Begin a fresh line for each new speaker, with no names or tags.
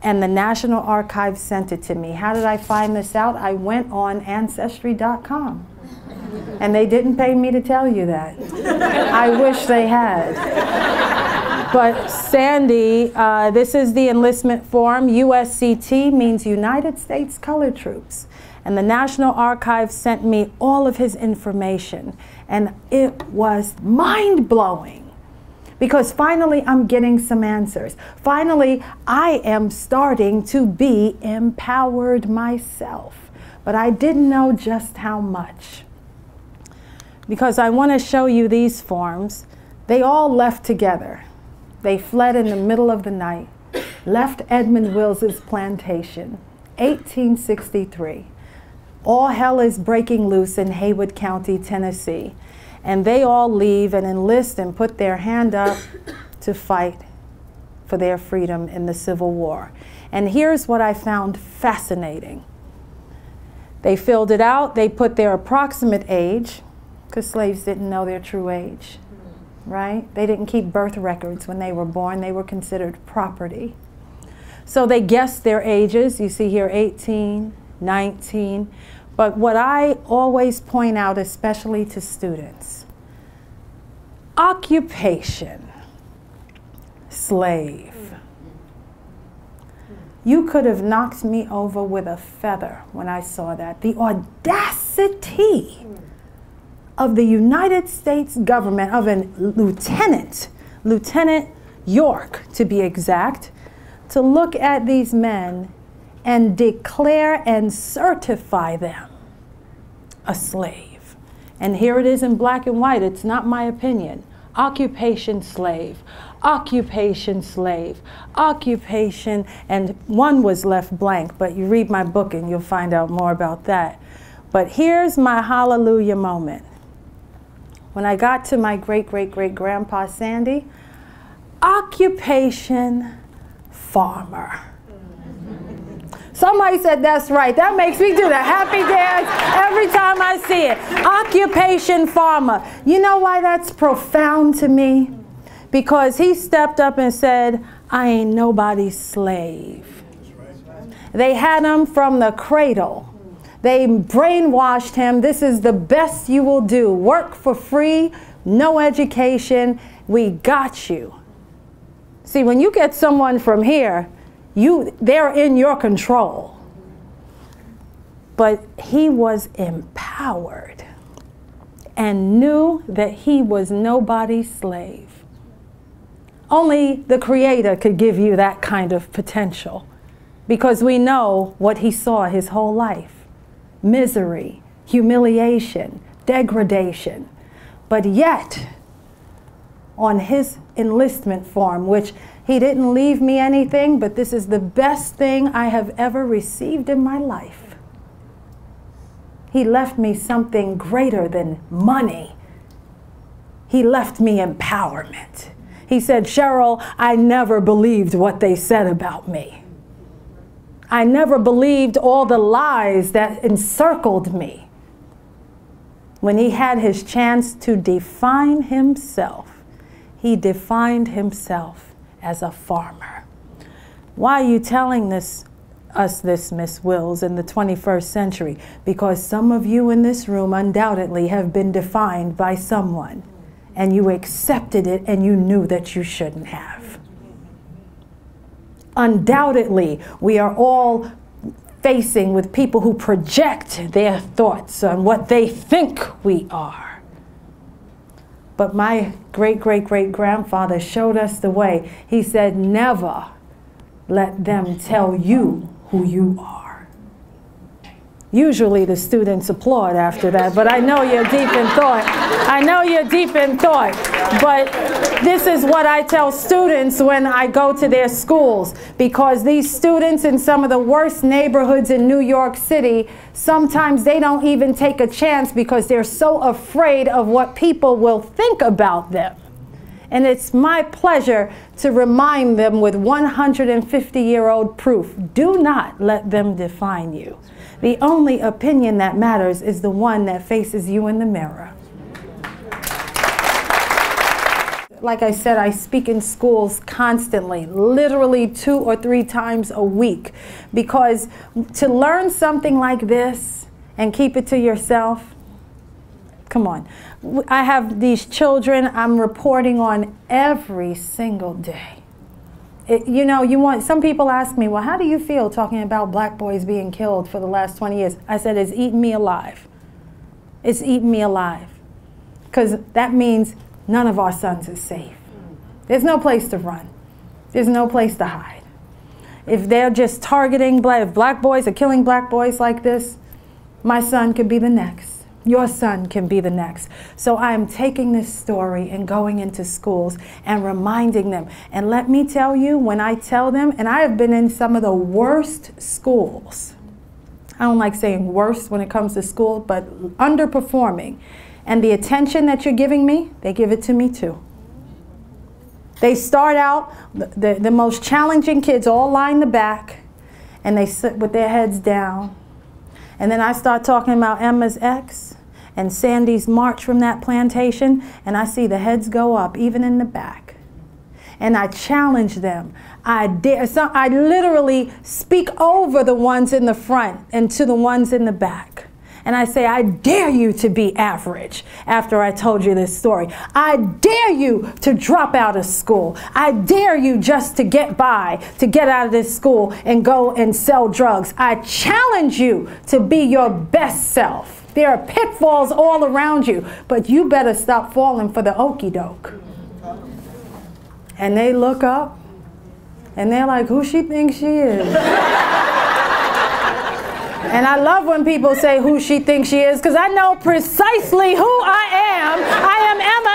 And the National Archives sent it to me. How did I find this out? I went on Ancestry.com. And they didn't pay me to tell you that. I wish they had. But Sandy, this is the enlistment form. USCT means United States Colored Troops. And the National Archives sent me all of his information. And it was mind-blowing. Because finally I'm getting some answers. Finally, I am starting to be empowered myself. But I didn't know just how much. Because I want to show you these forms. They all left together. They fled in the middle of the night, left Edmund Wills's plantation, 1863. All hell is breaking loose in Haywood County, Tennessee. And they all leave and enlist and put their hand up to fight for their freedom in the Civil War. And here's what I found fascinating. They filled it out. They put their approximate age, because slaves didn't know their true age, right? They didn't keep birth records when they were born. They were considered property. So they guessed their ages. You see here 18, 19. But what I always point out, especially to students, occupation, slave. You could have knocked me over with a feather when I saw that. The audacity of the United States government, of a Lieutenant York to be exact, to look at these men and declare and certify them a slave. And here it is in black and white. It's not my opinion. Occupation slave, occupation slave, occupation, and one was left blank, but you read my book and you'll find out more about that. But here's my hallelujah moment. When I got to my great-great-great-grandpa Sandy, occupation farmer. Somebody said that's right. That makes me do the happy dance every time I see it. Occupation farmer. You know why that's profound to me? Because he stepped up and said, I ain't nobody's slave. They had him from the cradle. They brainwashed him. This is the best you will do. Work for free, no education. We got you. See, when you get someone from here, they're in your control. But he was empowered and knew that he was nobody's slave. Only the Creator could give you that kind of potential, because we know what he saw his whole life. Misery, humiliation, degradation. But yet, on his enlistment form, which he didn't leave me anything, but this is the best thing I have ever received in my life. He left me something greater than money. He left me empowerment. He said, Cheryl, I never believed what they said about me. I never believed all the lies that encircled me. When he had his chance to define himself, he defined himself as a farmer. Why are you telling us this, Miss Wills, in the 21st century? Because some of you in this room undoubtedly have been defined by someone, and you accepted it and you knew that you shouldn't have. Undoubtedly, we are all facing with people who project their thoughts on what they think we are. But my great-great-great-grandfather showed us the way. He said, never let them tell you who you are. Usually the students applaud after that, but I know you're deep in thought. I know you're deep in thought. But this is what I tell students when I go to their schools, because these students in some of the worst neighborhoods in New York City, sometimes they don't even take a chance because they're so afraid of what people will think about them. And it's my pleasure to remind them with 150-year-old proof, do not let them define you. The only opinion that matters is the one that faces you in the mirror. Like I said, I speak in schools constantly, literally 2 or 3 times a week, because to learn something like this and keep it to yourself, come on. I have these children I'm reporting on every single day. Some people ask me, well, how do you feel talking about black boys being killed for the last 20 years? I said, it's eaten me alive. It's eaten me alive. Because that means none of our sons is safe. There's no place to run. There's no place to hide. If they're just targeting if black boys are killing black boys like this, my son could be the next. Your son can be the next. So I'm taking this story and going into schools and reminding them. And let me tell you, when I tell them, and I have been in some of the worst schools. I don't like saying worst when it comes to school, but underperforming. And the attention that you're giving me, they give it to me too. They start out, the most challenging kids all line the back, and they sit with their heads down. And then I start talking about Emma's ex and Sandy's march from that plantation, and I see the heads go up, even in the back. And I challenge them. I literally speak over the ones in the front and to the ones in the back. And I say, I dare you to be average after I told you this story. I dare you to drop out of school. I dare you just to get by, to get out of this school and go and sell drugs. I challenge you to be your best self. There are pitfalls all around you, but you better stop falling for the okie doke. And they look up and they're like, who she thinks she is? And I love when people say who she thinks she is, because I know precisely who I am. I am Emma,